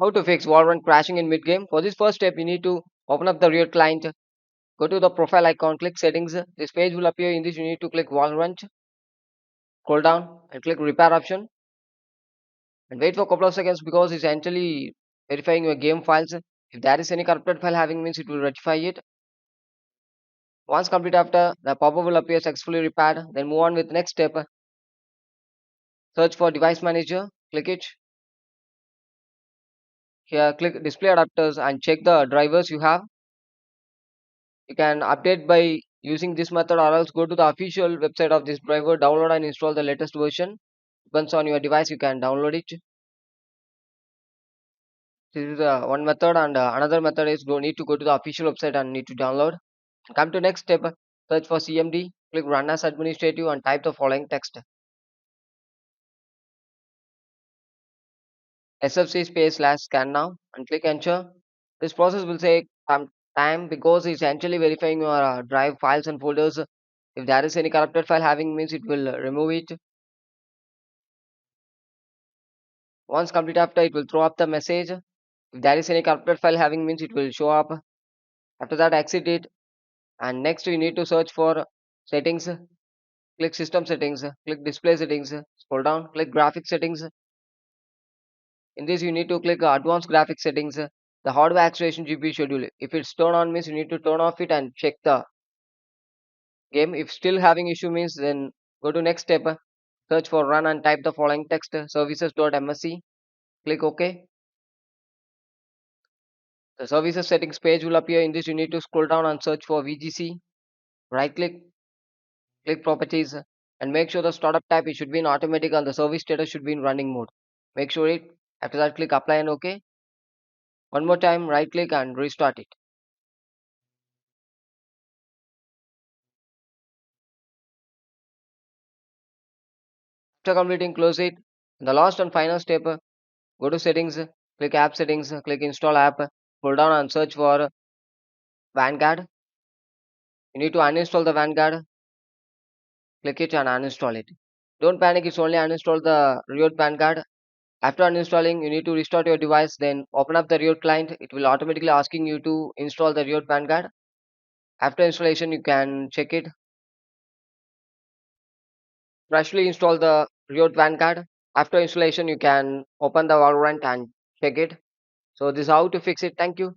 How to fix Valorant crashing in mid-game? For this first step, you need to open up the real client, go to the profile icon, click settings. This page will appear. In this, you need to click Valorant, scroll down and click repair option and wait for a couple of seconds because it's actually verifying your game files. If there is any corrupted file having means it will rectify it. Once complete after, the pop-up will appear successfully repaired. Then move on with next step. Search for device manager, click it. Here click display adapters and check the drivers you have. You can update by using this method or else go to the official website of this driver, download and install the latest version. Once on your device, you can download it. This is one method, and another method is go need to go to the official website and need to download. Come to next step. Search for CMD. Click run as administrative and type the following text: SFC space slash scan now and click enter. This process will take some time because it's actually verifying your drive files and folders. If there is any corrupted file having means it will remove it. Once complete after it will throw up the message. If there is any corrupted file having means it will show up. After that exit it and next you need to search for settings. Click system settings, click display settings, scroll down, click graphic settings. In this you need to click advanced graphic settings, the hardware acceleration GPU schedule. If it's turned on means you need to turn off it and check the game. If still having issue means then go to next step, search for run and type the following text: services.msc. Click OK. The services settings page will appear. In this you need to scroll down and search for VGC. Right click properties and make sure the startup type it should be in automatic and the service status should be in running mode. Make sure it. After that click apply and OK. One more time right click and restart it. After completing close it. In the last and final step, go to settings, click app settings, click install app, pull down and search for Vanguard. You need to uninstall the Vanguard, click it and uninstall it. Don't panic, it's only uninstall the Riot Vanguard. After uninstalling, you need to restart your device, then open up the Riot client. It will automatically asking you to install the Riot Vanguard. After installation, you can check it. Freshly install the Riot Vanguard. After installation, you can open the Valorant and check it. So this is how to fix it. Thank you.